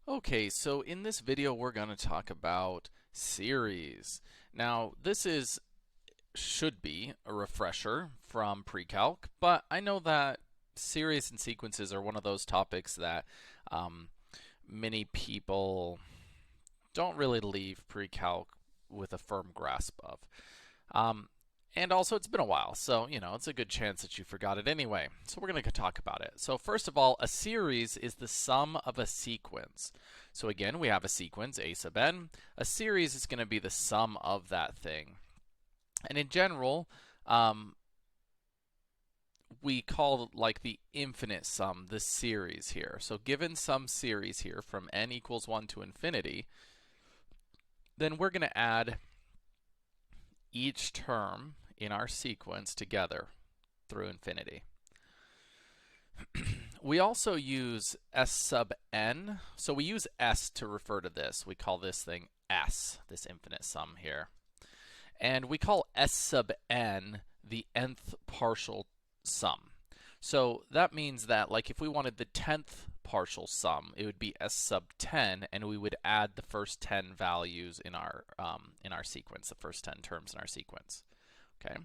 Okay, so in this video we're going to talk about series. Now, should be a refresher from pre-calc, but I know that series and sequences are one of those topics that um, many people don't really leave pre-calc with a firm grasp of. Um, and also, it's been a while, so it's a good chance that you forgot it anyway. So we're going to talk about it. So first of all, a series is the sum of a sequence. So again, we have a sequence, a sub n. A series is going to be the sum of that thing. And in general, we call like the infinite sum the series here. So given some series here from n equals 1 to infinity, then we're going to add each term in our sequence together through infinity. We also use s sub n. So we use s to refer to this. We call this thing s, this infinite sum here. And we call s sub n the nth partial sum. So that means that, like, if we wanted the 10th partial sum, it would be s sub 10, and we would add the first 10 values in our sequence, the first 10 terms in our sequence. Okay.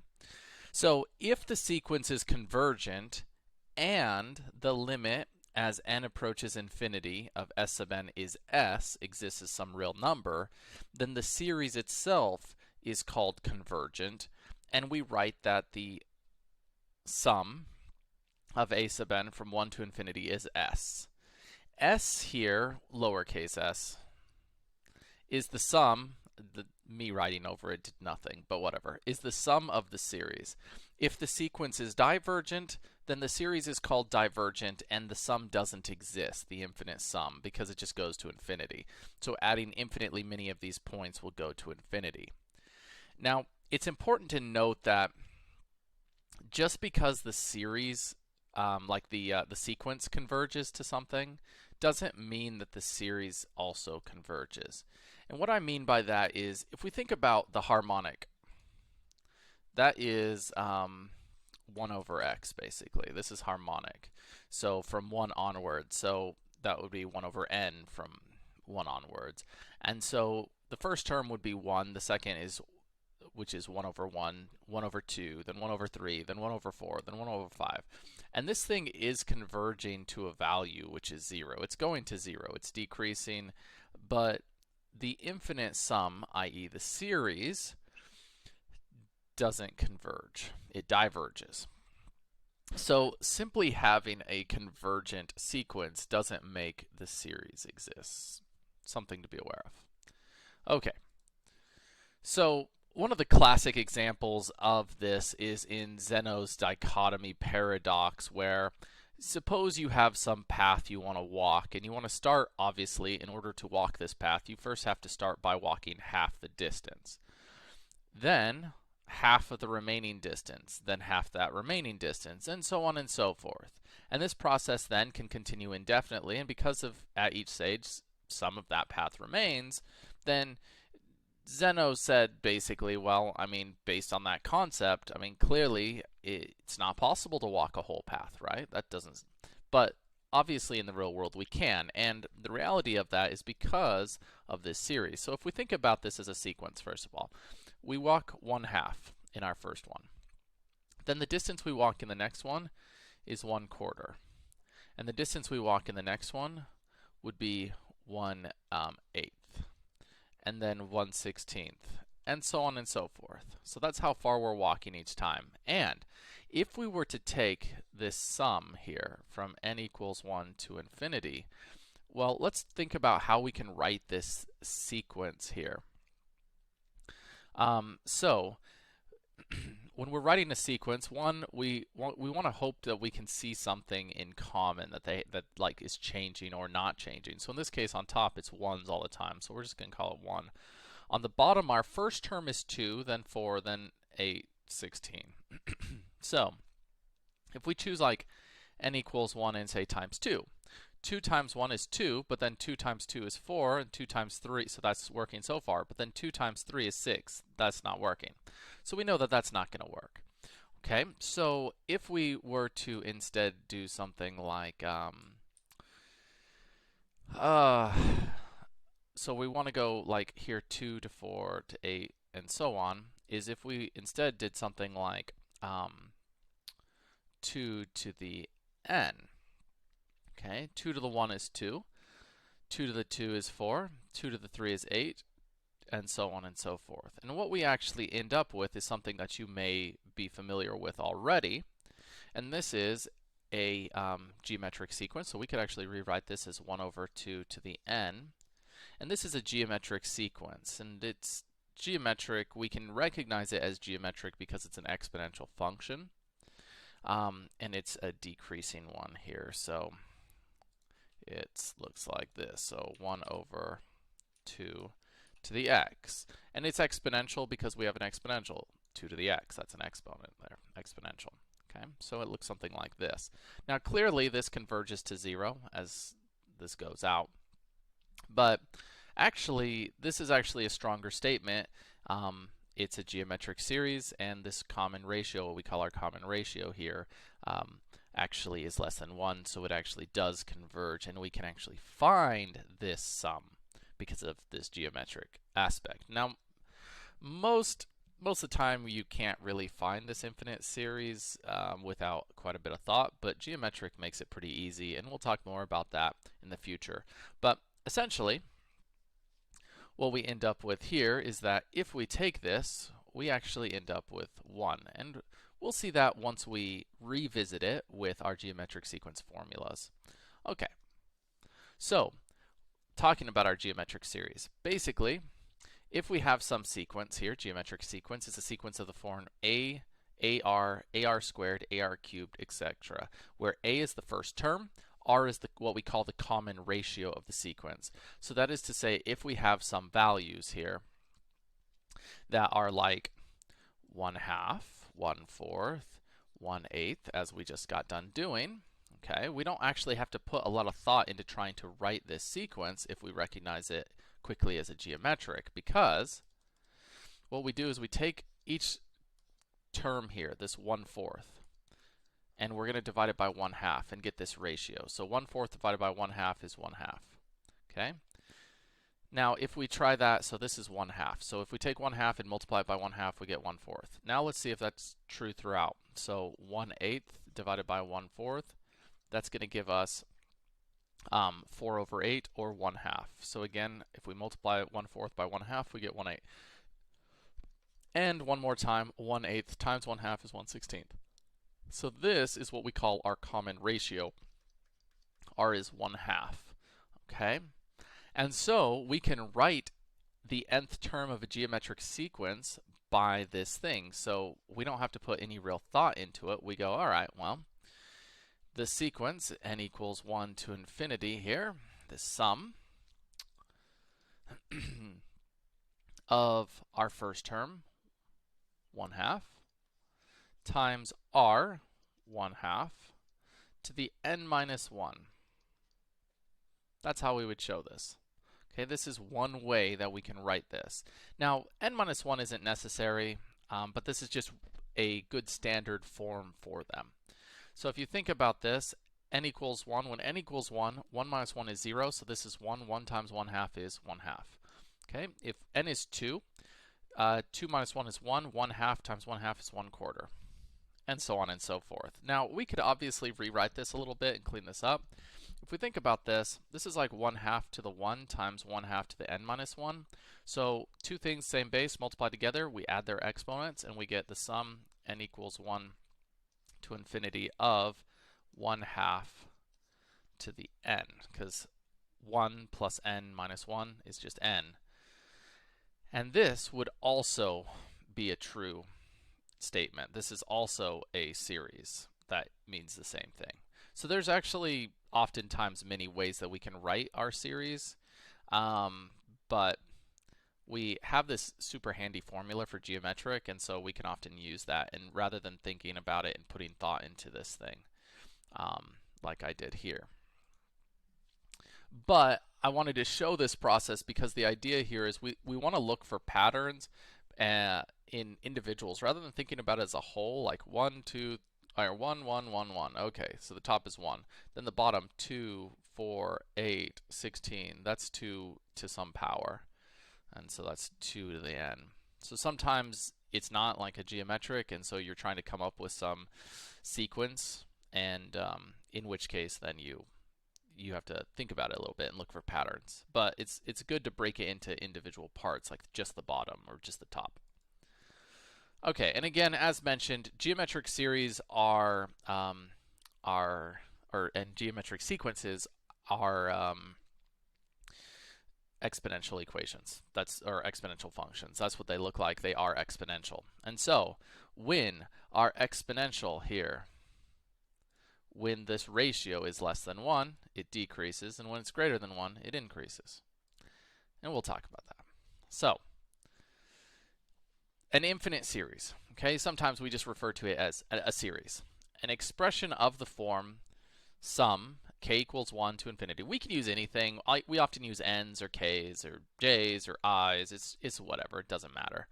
So if the sequence is convergent and the limit as n approaches infinity of s sub n is s, exists as some real number, then the series itself is called convergent, and we write that the sum of a sub n from 1 to infinity is s. S here, lowercase s, is the sum, me writing over it did nothing, but whatever, is the sum of the series. If the sequence is divergent, then the series is called divergent and the sum doesn't exist, the infinite sum, because it just goes to infinity. So adding infinitely many of these points will go to infinity. Now, it's important to note that just because the series, the sequence converges to something, doesn't mean that the series also converges. And what I mean by that is, if we think about the harmonic, that is 1 over x, basically. This is harmonic. So from 1 onwards, so that would be 1 over n from 1 onwards. And so the first term would be 1, the second is, which is 1 over 1, 1 over 2, then 1 over 3, then 1 over 4, then 1 over 5. And this thing is converging to a value which is 0. It's going to 0. It's decreasing, but the infinite sum, i.e. the series, doesn't converge. It diverges. So simply having a convergent sequence doesn't make the series exist. Something to be aware of. Okay. So one of the classic examples of this is in Zeno's dichotomy paradox, where suppose you have some path you want to walk, and you want to start, obviously, in order to walk this path, you first have to start by walking half the distance. Then half of the remaining distance, then half that remaining distance, and so on and so forth. And this process then can continue indefinitely, and because of at each stage some of that path remains, then Zeno said basically, well, I mean, based on that concept, I mean, clearly it's not possible to walk a whole path, right? That doesn't, but obviously in the real world we can, and the reality of that is because of this series. So if we think about this as a sequence, first of all, we walk 1/2 in our first one. Then the distance we walk in the next one is 1/4. And the distance we walk in the next one would be 1/8. And then 1/16, and so on and so forth. So that's how far we're walking each time. And if we were to take this sum here from n equals 1 to infinity, well, let's think about how we can write this sequence here. So when we're writing a sequence, one, we want to hope that we can see something in common that like is changing or not changing. So in this case, on top it's 1s all the time, so we're just going to call it 1. On the bottom, our first term is 2, then 4, then 8, 16. So if we choose like n equals 1 and say times 2, 2 times 1 is 2, but then 2 times 2 is 4, and 2 times 3, so that's working so far, but then 2 times 3 is 6. That's not working. So we know that that's not going to work. Okay, so if we were to instead do something like, so we want to go like here 2 to 4 to 8 and so on, is if we instead did something like 2 to the n. Okay, 2 to the 1 is 2, 2 to the 2 is 4, 2 to the 3 is 8, and so on and so forth. And what we actually end up with is something that you may be familiar with already, and this is a geometric sequence. So we could actually rewrite this as 1 over 2 to the n. And this is a geometric sequence, and it's geometric. We can recognize it as geometric because it's an exponential function, and it's a decreasing one here. So it looks like this. So 1 over 2 to the x. And it's exponential because we have an exponential. 2 to the x, that's an exponent there, exponential. Okay, so it looks something like this. Now clearly this converges to 0 as this goes out. But actually, this is actually a stronger statement. It's a geometric series, and this common ratio, what we call our common ratio here, actually is less than 1, so it actually does converge, and we can actually find this sum because of this geometric aspect. Now, most of the time you can't really find this infinite series without quite a bit of thought, but geometric makes it pretty easy, and we'll talk more about that in the future. But essentially, what we end up with here is that if we take this, we actually end up with 1. And we'll see that once we revisit it with our geometric sequence formulas. Okay, so talking about our geometric series. Basically, if we have some sequence here, geometric sequence is a sequence of the form a, ar, ar squared, ar cubed, etc., where a is the first term, r is what we call the common ratio of the sequence. So that is to say, if we have some values here that are like 1/2, 1/4, 1/8, as we just got done doing, okay, we don't actually have to put a lot of thought into trying to write this sequence if we recognize it quickly as a geometric, because what we do is we take each term here, this 1/4, and we're going to divide it by 1/2 and get this ratio. So 1/4 divided by 1/2 is 1/2. Okay? Now if we try that, so this is 1/2. So if we take 1/2 and multiply it by 1/2, we get 1/4. Now let's see if that's true throughout. So 1/8 divided by 1/4, that's going to give us 4 over 8, or 1/2. So again, if we multiply 1/4 by 1/2, we get 1/8. And one more time, 1/8 times 1/2 is 1/16. So this is what we call our common ratio. R is 1/2. Okay? And so we can write the nth term of a geometric sequence by this thing. So we don't have to put any real thought into it. We go, all right, well, the sequence n equals 1 to infinity here, this sum of our first term, 1/2, times r, 1/2, to the n minus 1. That's how we would show this. Okay, this is one way that we can write this. Now, n minus 1 isn't necessary, but this is just a good standard form for them. So if you think about this, n equals 1. When n equals 1, 1 minus 1 is 0, so this is 1. 1 times 1/2 is 1/2. Okay, if n is 2, 2 minus 1 is 1. 1/2 times 1/2 is 1/4. And so on and so forth. Now, we could obviously rewrite this a little bit and clean this up. If we think about this, this is like 1/2 to the 1 times 1/2 to the n minus 1. So two things, same base, multiply together, we add their exponents, and we get the sum n equals 1 to infinity of 1/2 to the n, because 1 plus n minus 1 is just n. And this would also be a true statement. This is also a series that means the same thing. So there's actually oftentimes many ways that we can write our series, but we have this super handy formula for geometric, and so we can often use that, and rather than thinking about it and putting thought into this thing, like I did here. But I wanted to show this process because the idea here is we want to look for patterns in individuals rather than thinking about it as a whole, like 1, 2, All right, 1, 1, 1, 1. Okay, so the top is 1. Then the bottom, 2, 4, 8, 16. That's 2 to some power. And so that's 2 to the n. So sometimes it's not like a geometric, and so you're trying to come up with some sequence, and in which case then you have to think about it a little bit and look for patterns. But it's good to break it into individual parts, like just the bottom or just the top. Okay, and again, as mentioned, geometric series and geometric sequences are exponential equations. Or exponential functions. That's what they look like. They are exponential. And so, when our exponential here, when this ratio is less than 1, it decreases, and when it's greater than 1, it increases. And we'll talk about that. So, an infinite series. Okay, sometimes we just refer to it as a series. An expression of the form sum k equals 1 to infinity. We can use anything. We often use n's or k's or j's or i's. It's whatever. It doesn't matter.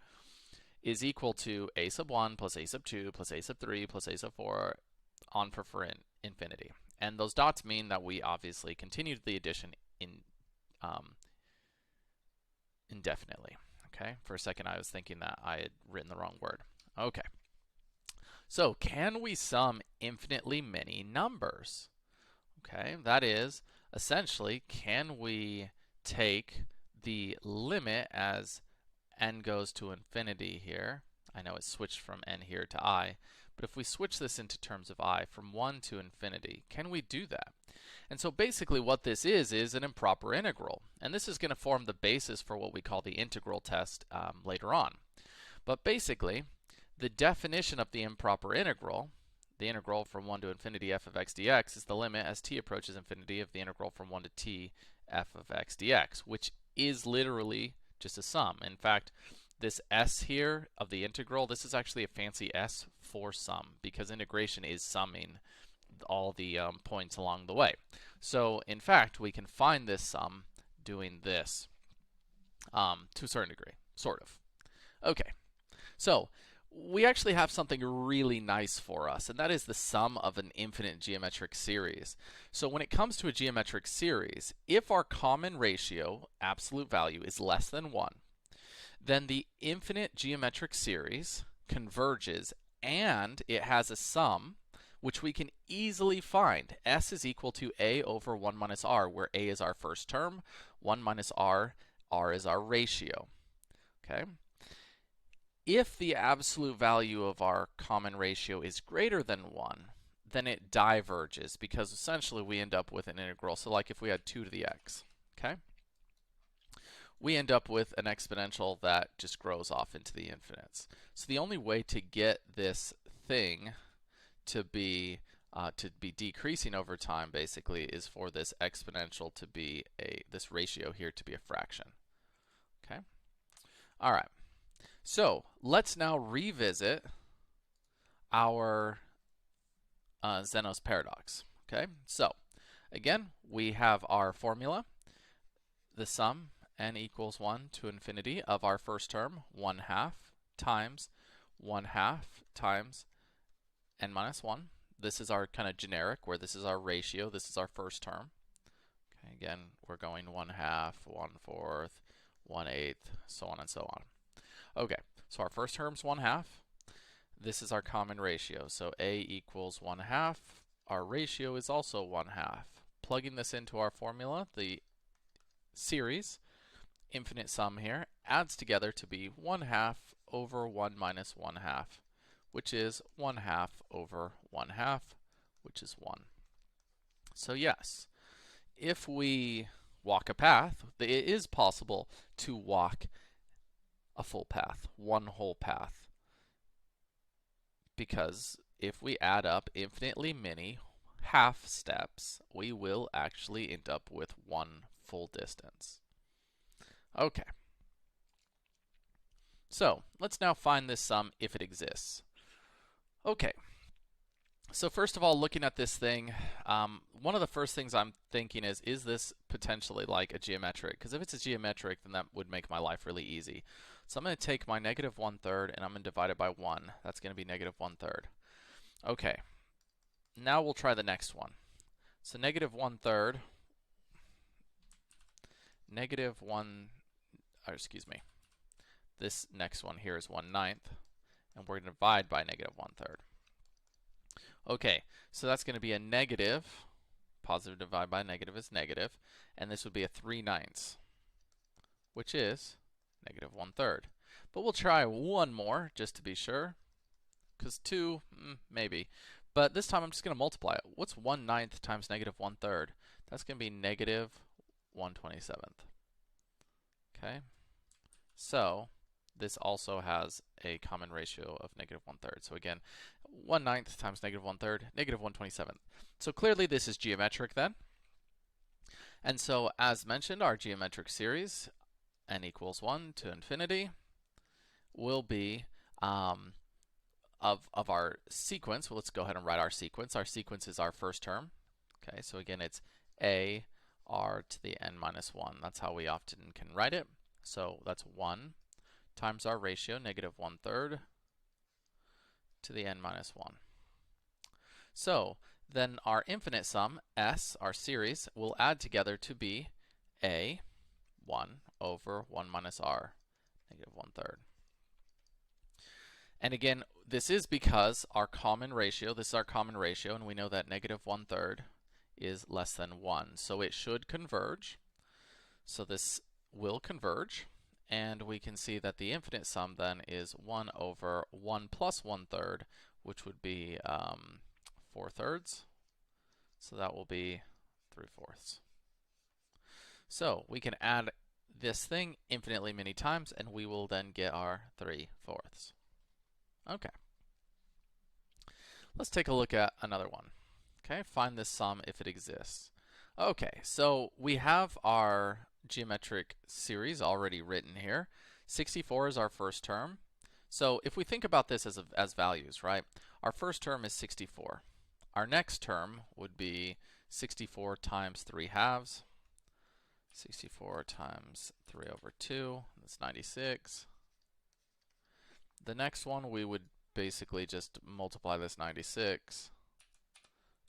Is equal to a sub 1 plus a sub 2 plus a sub 3 plus a sub 4 on for infinity. And those dots mean that we obviously continue the addition indefinitely. Okay, for a second I was thinking that I had written the wrong word. Okay, so can we sum infinitely many numbers? Okay, that is, essentially, can we take the limit as n goes to infinity here? I know it switched from n here to I, but if we switch this into terms of I from 1 to infinity, can we do that? And so basically what this is an improper integral. And this is going to form the basis for what we call the integral test later on. But basically, the definition of the improper integral, the integral from 1 to infinity f of x dx, is the limit as t approaches infinity of the integral from 1 to t f of x dx, which is literally just a sum. In fact, this s here of the integral, this is actually a fancy s for sum, because integration is summing all the points along the way. So in fact, we can find this sum doing this to a certain degree, sort of. Okay, so we actually have something really nice for us, and that is the sum of an infinite geometric series. So when it comes to a geometric series, if our common ratio, absolute value, is less than 1, then the infinite geometric series converges, and it has a sum which we can easily find. S is equal to a over 1 minus r, where a is our first term, 1 minus r is our ratio. Okay? If the absolute value of our common ratio is greater than 1, then it diverges, because essentially we end up with an integral. So like if we had 2 to the x, okay? We end up with an exponential that just grows off into the infinites. So the only way to get this thing to be decreasing over time, basically, is for this exponential to be this ratio here to be a fraction. Okay? All right. So let's now revisit our Zeno's paradox. Okay? So again, we have our formula, the sum n equals 1 to infinity of our first term, 1/2 times 1/2 times n minus 1. This is our kind of generic, where this is our ratio. This is our first term. Okay, again, we're going 1/2, 1/4, 1/8, so on and so on. Okay, so our first term's 1/2. This is our common ratio. So a equals 1/2. Our ratio is also 1/2. Plugging this into our formula, the series, infinite sum here, adds together to be 1/2 over 1 minus 1/2, which is 1/2 over 1/2, which is 1. So yes, if we walk a path, it is possible to walk a full path, one whole path. Because if we add up infinitely many half steps, we will actually end up with one full distance. Okay. So let's now find this sum if it exists. Okay. So first of all, looking at this thing, one of the first things I'm thinking is this potentially like a geometric? Because if it's a geometric, then that would make my life really easy. So I'm going to take my -1/3 and I'm going to divide it by 1. That's going to be -1/3. Okay, now we'll try the next one. So negative 1/3, negative 1, or excuse me, this next one here is 1/9, and we're going to divide by negative 1/3. Okay, so that's going to be a negative, positive divided by negative is negative, and this would be a 3/9, which is negative 1/3. But we'll try one more just to be sure, because 2, maybe. But this time I'm just going to multiply it. What's 1/9 times negative 1/3? That's going to be negative 1/27. Okay, so this also has a common ratio of negative 1/3. So again, 1/9 times negative 1/3, negative 1/27. So clearly this is geometric then. And so as mentioned, our geometric series, n equals 1 to infinity, will be of our sequence. Well, let's go ahead and write our sequence. Our sequence is our first term. Okay, so again, it's a r to the n minus 1. That's how we often can write it. So that's 1 times our ratio, negative 1/3 to the n minus 1. So then our infinite sum, s, our series, will add together to be a 1 over 1 minus r, negative 1/3. And again, this is because our common ratio, this is our common ratio, and we know that negative 1/3 is less than 1. So it should converge. So this will converge. And we can see that the infinite sum then is 1 over 1 plus 1/3, which would be 4/3. So that will be 3/4. So we can add this thing infinitely many times, and we will then get our 3/4. Okay. Let's take a look at another one. Okay, find this sum if it exists. Okay, so we have our geometric series already written here. 64 is our first term. So if we think about this as values, right? Our first term is 64. Our next term would be 64 times 3/2. 64 times 3 over 2, that's 96. The next one, we would basically just multiply this 96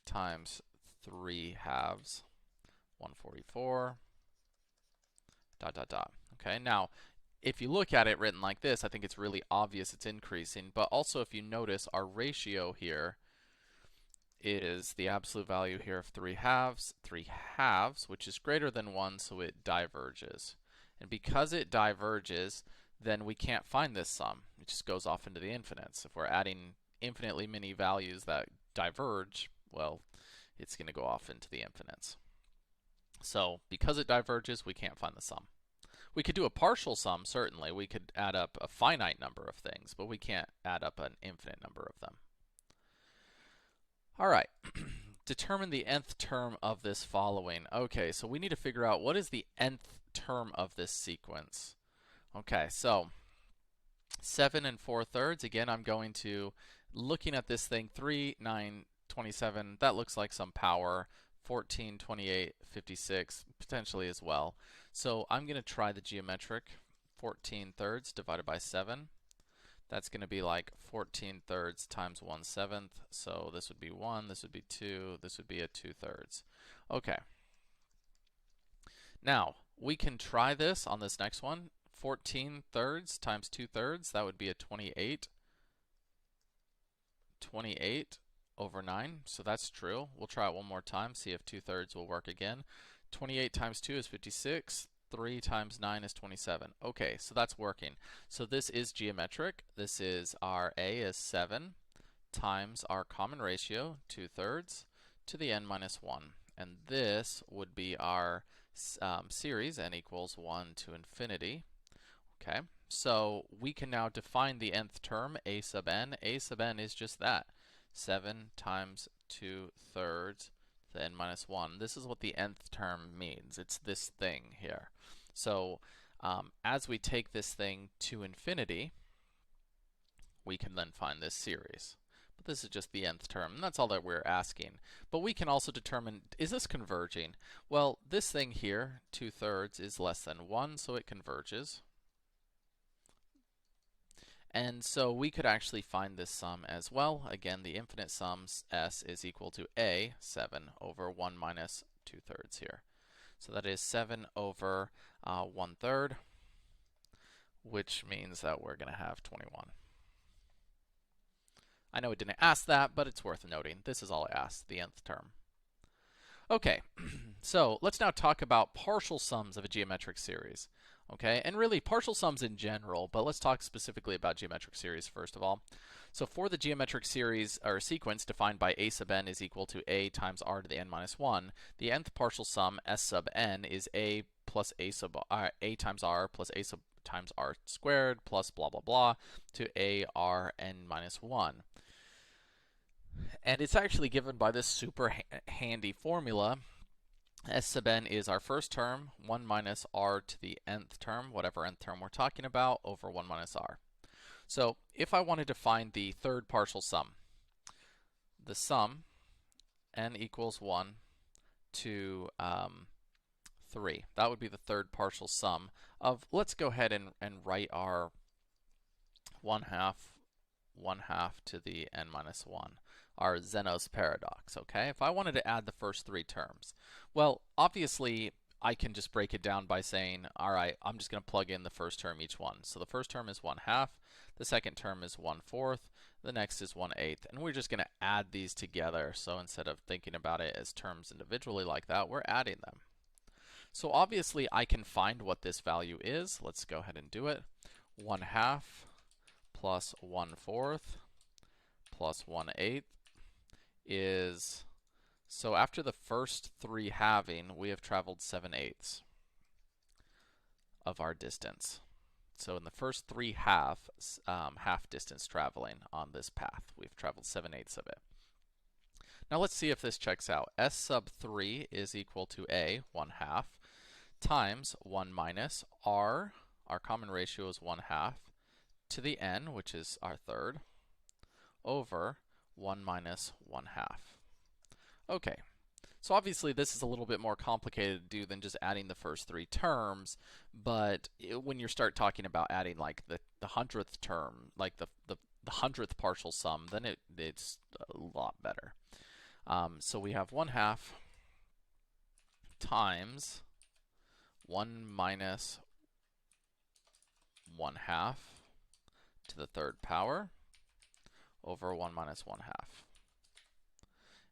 times 3/2, 144, dot, dot, dot. Okay, now, if you look at it written like this, I think it's really obvious it's increasing. But also, if you notice, our ratio here is the absolute value here of 3/2, which is greater than 1, so it diverges. And because it diverges, then we can't find this sum. It just goes off into the infinites. If we're adding infinitely many values that diverge, well, it's going to go off into the infinites. So because it diverges, we can't find the sum. We could do a partial sum, certainly. We could add up a finite number of things, but we can't add up an infinite number of them. All right, determine the nth term of this following. Okay, so we need to figure out what is the nth term of this sequence. Okay, so 7 4/3. Again, I'm going to, looking at this thing, 3, 9, 27, that looks like some power. 14, 28, 56, potentially as well. So I'm going to try the geometric. 14/3 divided by 7. That's going to be like 14/3 times 1/7. So this would be 1, this would be 2, this would be a 2/3. Okay. Now, we can try this on this next one. 14/3 times 2/3, that would be a 28. 28 over 9, so that's true. We'll try it one more time, see if 2/3 will work again. 28 times 2 is 56. 3 times 9 is 27. Okay, so that's working. So this is geometric. This is our a is 7 times our common ratio, 2/3, to the n minus 1. And this would be our series, n equals 1 to infinity. Okay, so we can now define the nth term, a sub n. A sub n is just that, 7 times 2/3 to the n minus 1. This is what the nth term means. It's this thing here. So as we take this thing to infinity, we can then find this series. But this is just the nth term, and that's all that we're asking. But we can also determine, is this converging? Well, this thing here, 2/3, is less than 1, so it converges. And so we could actually find this sum as well. Again, the infinite sum s is equal to a 7 over 1 minus 2/3 here. So that is 7 over 1/3, which means that we're going to have 21. I know it didn't ask that, but it's worth noting. This is all it asked, the nth term. Okay, so let's now talk about partial sums of a geometric series. Okay, and really partial sums in general, but let's talk specifically about geometric series first of all. So for the geometric series or sequence defined by a sub n is equal to a times r to the n minus 1, the nth partial sum s sub n is a plus a sub a times r plus a sub times r squared plus blah blah blah to a r n minus 1. And it's actually given by this super handy formula. S sub n is our first term, 1 minus r to the nth term, whatever nth term we're talking about, over 1 minus r. So if I wanted to find the third partial sum, the sum n equals 1 to 3, that would be the third partial sum of, let's go ahead and write our 1 half to the n minus 1. Our Zeno's paradox, okay? If I wanted to add the first three terms, well, obviously, I can just break it down by saying, all right, I'm just going to plug in the first term each one. So the first term is 1/2, the second term is 1/4, the next is 1/8, and we're just going to add these together. So instead of thinking about it as terms individually like that, we're adding them. So obviously, I can find what this value is. Let's go ahead and do it. 1/2 plus 1/4 plus 1/8 is, so after the first three halving, we have traveled 7/8 of our distance. So in the first three half distance traveling on this path, we've traveled 7/8 of it. Now let's see if this checks out. S sub 3 is equal to a, 1/2, times 1 minus r, our common ratio is 1/2, to the n, which is our third, over 1 minus 1/2. Okay, so obviously this is a little bit more complicated to do than just adding the first three terms, but when you start talking about adding like the 100th term, like the 100th partial sum, then it's a lot better. So we have 1/2 times 1 minus 1/2 to the third power over 1 minus 1/2.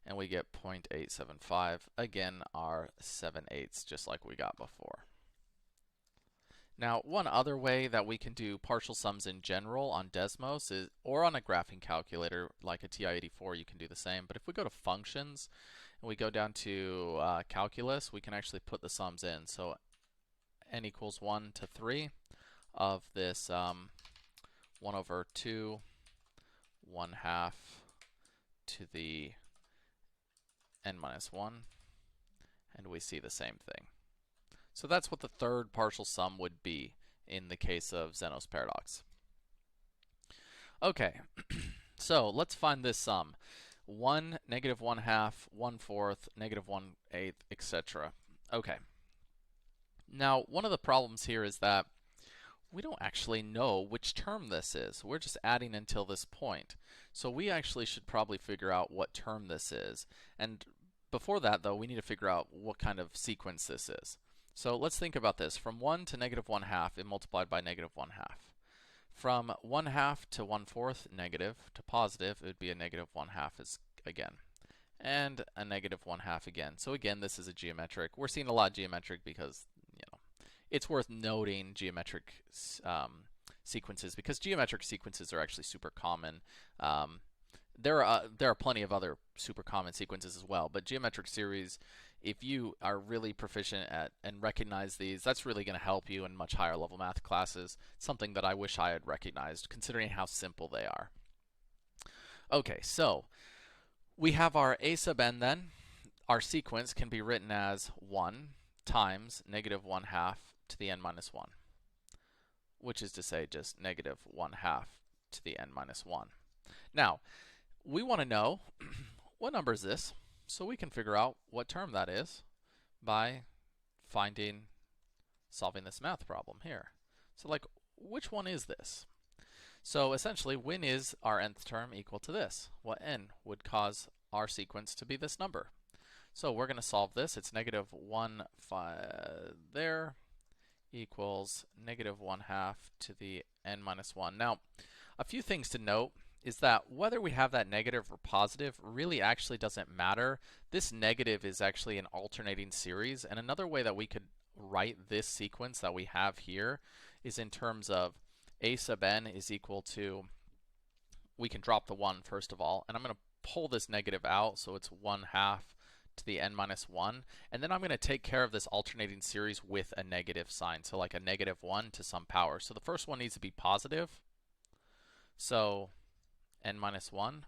And we get 0.875, again our 7/8 just like we got before. Now one other way that we can do partial sums in general on Desmos is, or on a graphing calculator like a TI-84, you can do the same. But if we go to functions and we go down to calculus, we can actually put the sums in. So n equals 1 to 3 of this 1/2 1/2 to the n minus 1, and we see the same thing. So that's what the third partial sum would be in the case of Zeno's paradox. Okay, so let's find this sum. 1, negative 1/2, 1/4, negative 1/8, etc. Okay. Now, one of the problems here is that we don't actually know which term this is. We're just adding until this point. So we actually should probably figure out what term this is. And before that, though, we need to figure out what kind of sequence this is. So let's think about this. From 1 to negative 1/2, it multiplied by negative 1/2. From 1/2 to 1/4, negative, to positive, it would be a negative 1/2 again. And a negative 1/2 again. So again, this is a geometric. We're seeing a lot of geometric because, you know, it's worth noting geometric sequences because geometric sequences are actually super common. There are plenty of other super common sequences as well, but geometric series, if you are really proficient at and recognize these, that's really going to help you in much higher level math classes. Something that I wish I had recognized, considering how simple they are. Okay, so we have our a sub n then. Our sequence can be written as 1 times negative 1/2 to the n minus 1, which is to say just negative 1/2 to the n minus 1. Now, we want to know what number is this, so we can figure out what term that is by solving this math problem here. So like, which one is this? So essentially, when is our nth term equal to this? What n would cause our sequence to be this number? So we're going to solve this. It's negative 1, 5 there equals negative 1/2 to the n minus 1. Now, a few things to note is that whether we have that negative or positive really actually doesn't matter. This negative is actually an alternating series, and another way that we could write this sequence that we have here is in terms of a sub n is equal to, we can drop the 1 first of all, and I'm going to pull this negative out, so it's 1/2 to the n minus 1, and then I'm going to take care of this alternating series with a negative sign, so like a negative 1 to some power. So the first one needs to be positive, so n minus 1.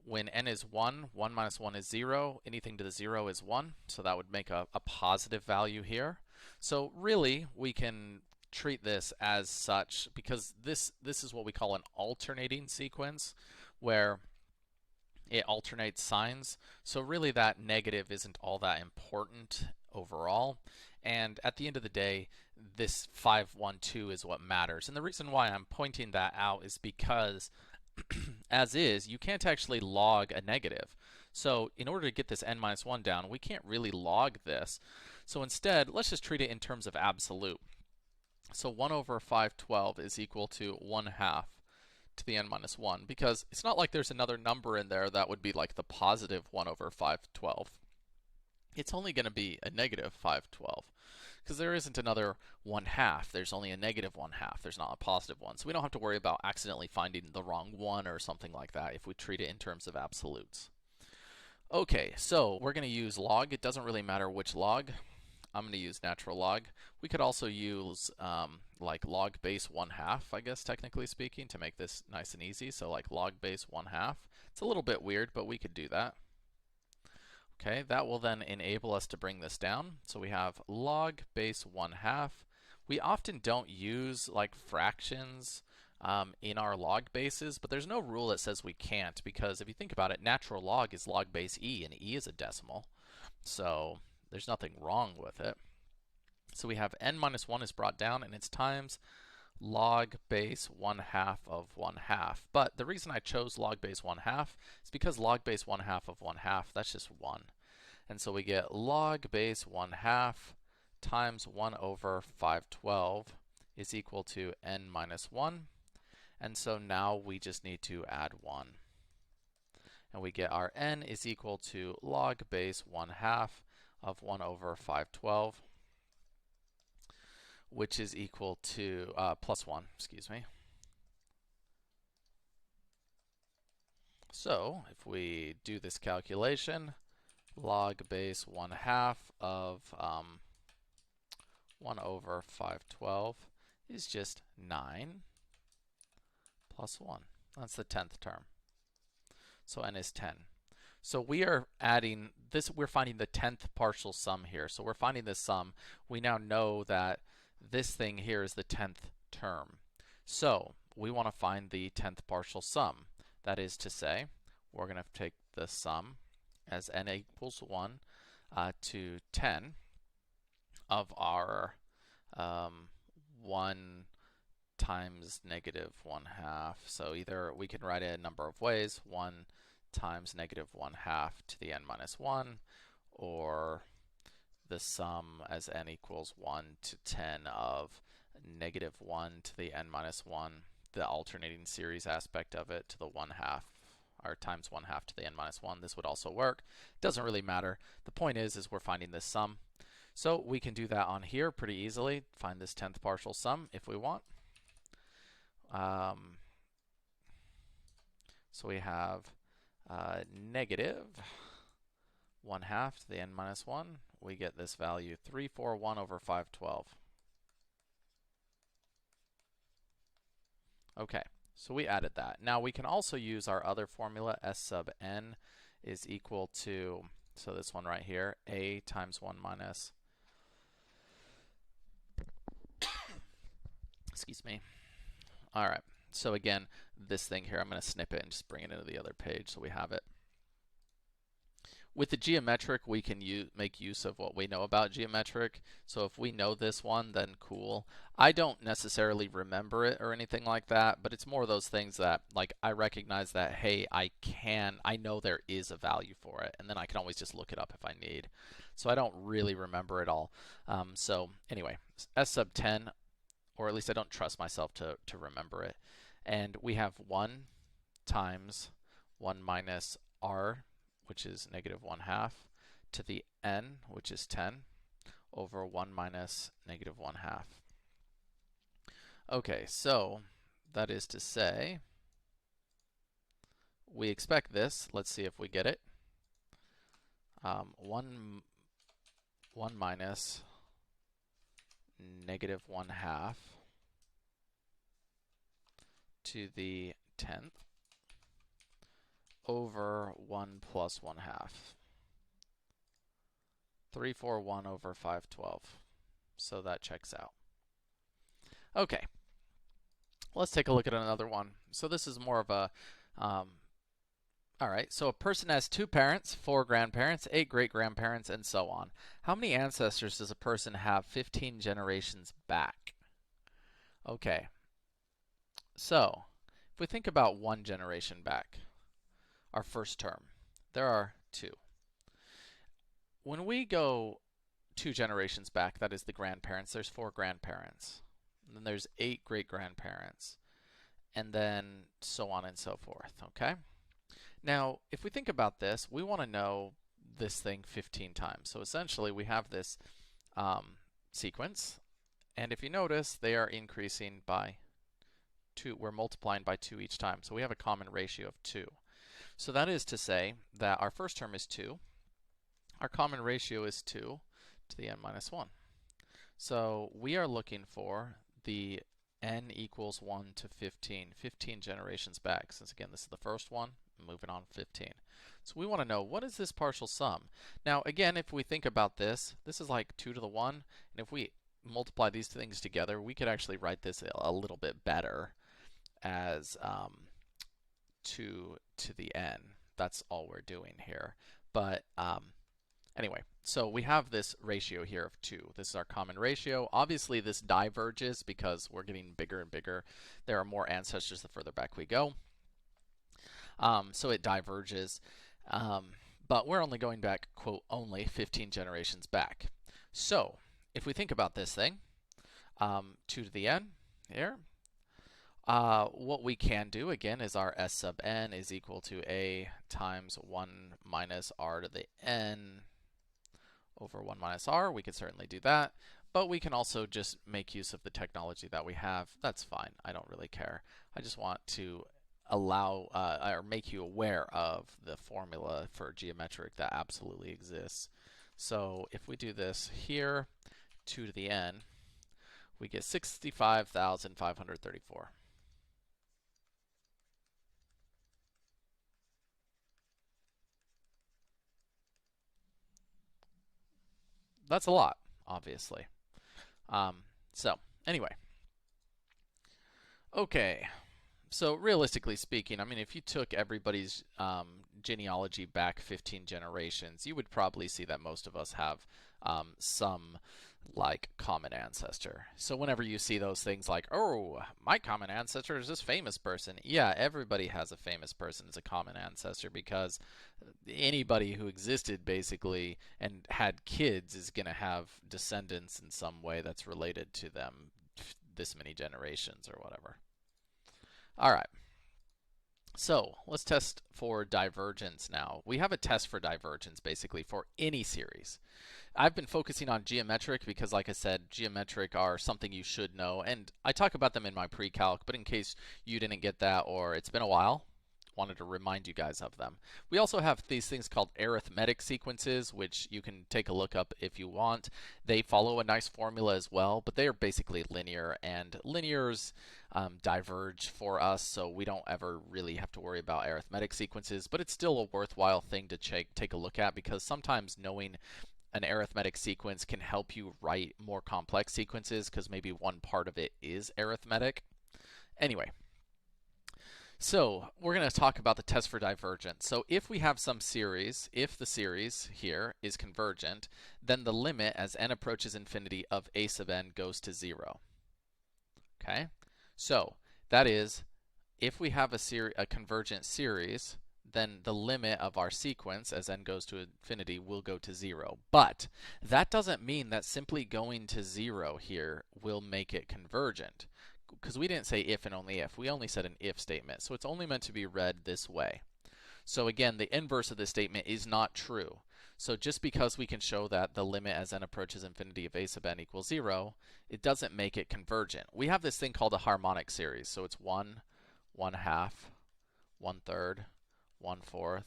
When n is 1, 1 minus 1 is 0. Anything to the 0 is 1, so that would make a positive value here. So really, we can treat this as such because this is what we call an alternating sequence, where it alternates signs. So really that negative isn't all that important overall. And at the end of the day, this 5, 1, 2 is what matters. And the reason why I'm pointing that out is because as is, you can't actually log a negative. So in order to get this n minus 1 down, we can't really log this. So instead, let's just treat it in terms of absolute. So 1 over 512 is equal to 1/2 to the n minus 1, because it's not like there's another number in there that would be like the positive 1 over 512. It's only going to be a negative 512, because there isn't another 1/2. There's only a negative 1/2. There's not a positive one. So we don't have to worry about accidentally finding the wrong one or something like that if we treat it in terms of absolutes. Okay, so we're going to use log. It doesn't really matter which log. I'm going to use natural log. We could also use like log base 1/2, I guess, technically speaking, to make this nice and easy. So like log base 1/2. It's a little bit weird, but we could do that. Okay, that will then enable us to bring this down. So we have log base 1/2. We often don't use like fractions in our log bases, but there's no rule that says we can't, because if you think about it, natural log is log base e, and e is a decimal. So there's nothing wrong with it. So we have n minus 1 is brought down, and it's times log base 1/2 of 1/2. But the reason I chose log base 1/2 is because log base 1/2 of 1/2, that's just 1. And so we get log base 1/2 times 1 over 512 is equal to n minus 1. And so now we just need to add 1. And we get our n is equal to log base 1/2 of 1 over 512, which is equal to plus 1, excuse me. So if we do this calculation, log base 1/2 of 1 over 512 is just 9 plus 1. That's the 10th term. So n is 10. So we are adding this, we're finding the 10th partial sum here. So we're finding this sum. We now know that this thing here is the 10th term. So we want to find the 10th partial sum. That is to say, we're going to take the sum as n equals 1 to 10 of our 1 times negative 1/2. So either we can write it a number of ways, 1 times negative 1/2 to the n minus 1, or the sum as n equals 1 to 10 of negative 1 to the n minus 1, the alternating series aspect of it, to the 1/2, or times 1/2 to the n minus 1. This would also work. Doesn't really matter. The point is we're finding this sum. So we can do that on here pretty easily, find this 10th partial sum if we want. So we have negative 1/2 to the n minus 1. We get this value 341 over 512. Okay, so we added that. Now we can also use our other formula, S sub n is equal to, so this one right here, a times 1 minus, excuse me. All right, so again, this thing here, I'm going to snip it and just bring it into the other page so we have it. With the geometric, we can make use of what we know about geometric. So if we know this one, then cool. I don't necessarily remember it or anything like that, but it's more of those things that, like, I recognize that, hey, I know there is a value for it, and then I can always just look it up if I need. So I don't really remember it all. So anyway, S sub 10, or at least I don't trust myself to remember it. And we have 1 times 1 minus r, which is negative 1/2, to the n, which is 10, over 1 minus negative 1/2. Okay, so that is to say, we expect this. Let's see if we get it. 1 minus negative 1/2 to the 10th over 1 plus 1/2. 341 over 512. So that checks out. Okay, let's take a look at another one. So this is more of a, all right, so a person has 2 parents, 4 grandparents, 8 great-grandparents, and so on. How many ancestors does a person have 15 generations back? Okay, so if we think about 1 generation back, our first term, there are 2. When we go 2 generations back, that is the grandparents, there's 4 grandparents. And then there's 8 great-grandparents. And then so on and so forth, okay? Now, if we think about this, we want to know this thing 15 times. So essentially, we have this sequence. And if you notice, they are increasing by 2. We're multiplying by 2 each time. So we have a common ratio of 2. So that is to say that our first term is 2. Our common ratio is 2 to the n minus 1. So we are looking for the n equals 1 to 15, 15 generations back. Since again, this is the first one, moving on 15. So we want to know, what is this partial sum? Now again, if we think about this, this is like 2 to the 1, and if we multiply these things together, we could actually write this a little bit better as 2 to the n. That's all we're doing here. But anyway, so we have this ratio here of 2. This is our common ratio. Obviously, this diverges because we're getting bigger and bigger. There are more ancestors the further back we go. So it diverges. But we're only going back, quote, only 15 generations back. So if we think about this thing, 2 to the n here, what we can do, again, is our S sub n is equal to a times 1 minus r to the n over 1 minus r. We could certainly do that, but we can also just make use of the technology that we have. That's fine. I don't really care. I just want to allow or make you aware of the formula for geometric that absolutely exists. So if we do this here, 2 to the n, we get 65,534. That's a lot, obviously. So anyway, okay. So realistically speaking, I mean, if you took everybody's genealogy back 15 generations, you would probably see that most of us have some like common ancestor. So whenever you see those things like, oh, my common ancestor is this famous person, yeah, everybody has a famous person as a common ancestor, because anybody who existed basically and had kids is going to have descendants in some way that's related to them this many generations or whatever. All right. So let's test for divergence now. We have a test for divergence basically for any series. I've been focusing on geometric because, like I said, geometric are something you should know, and I talk about them in my pre-calc, but in case you didn't get that or it's been a while, wanted to remind you guys of them. We also have these things called arithmetic sequences, which you can take a look up if you want. They follow a nice formula as well, but they are basically linear, and linears diverge for us, so we don't ever really have to worry about arithmetic sequences, but it's still a worthwhile thing to take a look at, because sometimes knowing an arithmetic sequence can help you write more complex sequences because maybe one part of it is arithmetic. Anyway, So we're going to talk about the test for divergence. So if we have some series, if the series here is convergent, then the limit as n approaches infinity of a sub n goes to 0. Okay? So that is, if we have a convergent series, then the limit of our sequence as n goes to infinity will go to 0. But that doesn't mean that simply going to 0 here will make it convergent, because we didn't say if and only if. We only said an if statement. So it's only meant to be read this way. So again, the inverse of this statement is not true. So just because we can show that the limit as n approaches infinity of a sub n equals 0, it doesn't make it convergent. We have this thing called a harmonic series. So it's 1, 1/2, 1/3, 1/4,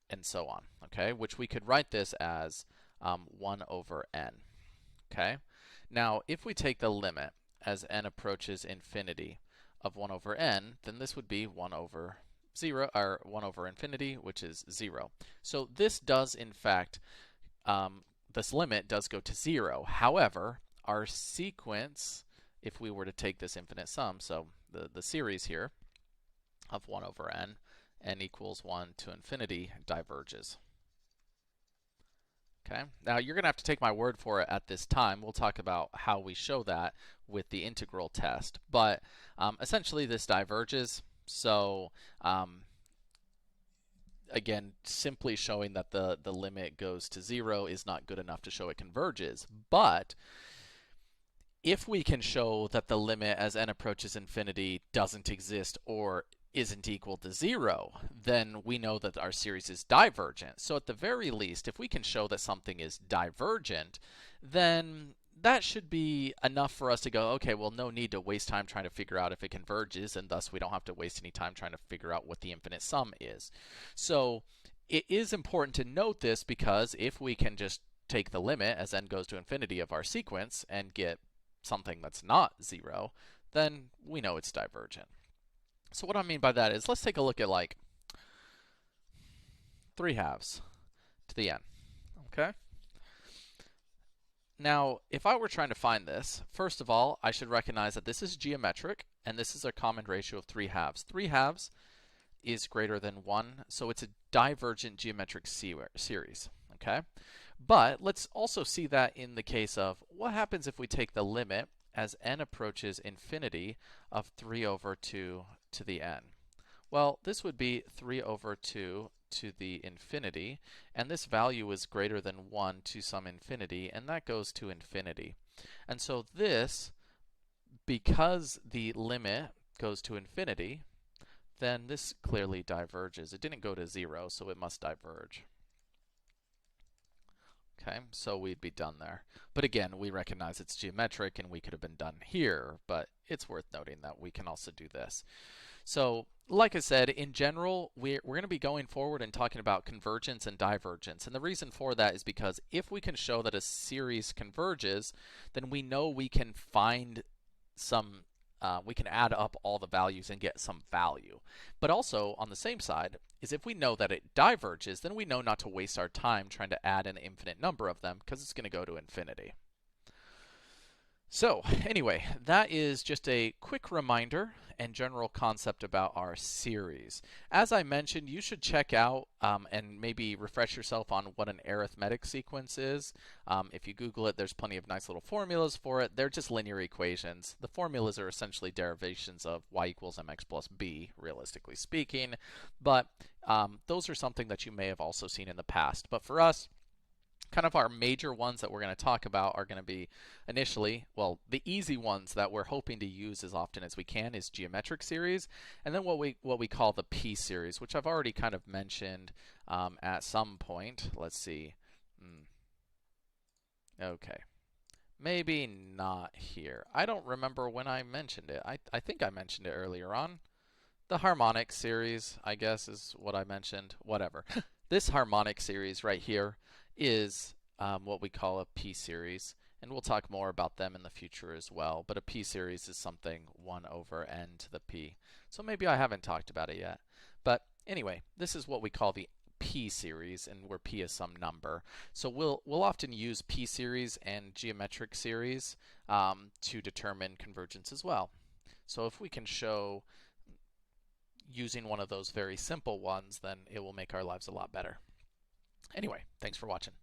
and so on, okay? Which we could write this as 1 over n, okay? Now, if we take the limit as n approaches infinity of 1 over n, then this would be 1 over 0, or 1 over infinity, which is 0. So this does, in fact, this limit does go to 0. However, our sequence, if we were to take this infinite sum, so the series here of 1 over n equals 1 to infinity, diverges. Okay, now you're going to have to take my word for it at this time. We'll talk about how we show that with the integral test. But essentially this diverges. So again, simply showing that the limit goes to 0 is not good enough to show it converges. But if we can show that the limit as n approaches infinity doesn't exist or isn't equal to 0, then we know that our series is divergent. So at the very least, if we can show that something is divergent, then that should be enough for us to go, okay, well, no need to waste time trying to figure out if it converges, and thus we don't have to waste any time trying to figure out what the infinite sum is. So it is important to note this, because if we can just take the limit as n goes to infinity of our sequence and get something that's not 0, then we know it's divergent. So what I mean by that is, let's take a look at like 3/2 to the n, okay? Now, if I were trying to find this, first of all, I should recognize that this is geometric, and this is a common ratio of 3/2. 3/2 is greater than 1, so it's a divergent geometric series, okay? But let's also see that in the case of, what happens if we take the limit as n approaches infinity of 3 over 2 to the n? Well, this would be 3 over 2 to the infinity, and this value is greater than 1 to some infinity, and that goes to infinity. And so this, because the limit goes to infinity, then this clearly diverges. It didn't go to 0, so it must diverge. Okay, so we'd be done there. But again, we recognize it's geometric, and we could have been done here, but it's worth noting that we can also do this. So, like I said, in general, we're going to be going forward and talking about convergence and divergence. And the reason for that is because if we can show that a series converges, then we know we can find some, we can add up all the values and get some value. But also, on the same side, is if we know that it diverges, then we know not to waste our time trying to add an infinite number of them, because it's going to go to infinity. So anyway, that is just a quick reminder and general concept about our series. As I mentioned, you should check out and maybe refresh yourself on what an arithmetic sequence is. If you Google it, there's plenty of nice little formulas for it. They're just linear equations. The formulas are essentially derivations of y equals mx plus b, realistically speaking. But those are something that you may have also seen in the past. But for us, kind of our major ones that we're going to talk about are going to be initially, well, the easy ones that we're hoping to use as often as we can is geometric series, and then what we call the P series, which I've already kind of mentioned at some point. Let's see. Okay. Maybe not here. I don't remember when I mentioned it. I think I mentioned it earlier on. The harmonic series, I guess, is what I mentioned. Whatever. This harmonic series right here is what we call a p-series, and we'll talk more about them in the future as well. But a p-series is something 1 over n to the p. So maybe I haven't talked about it yet. But anyway, this is what we call the p-series, and where p is some number. So we'll often use p-series and geometric series to determine convergence as well. So if we can show using one of those very simple ones, then it will make our lives a lot better. Anyway, thanks for watching.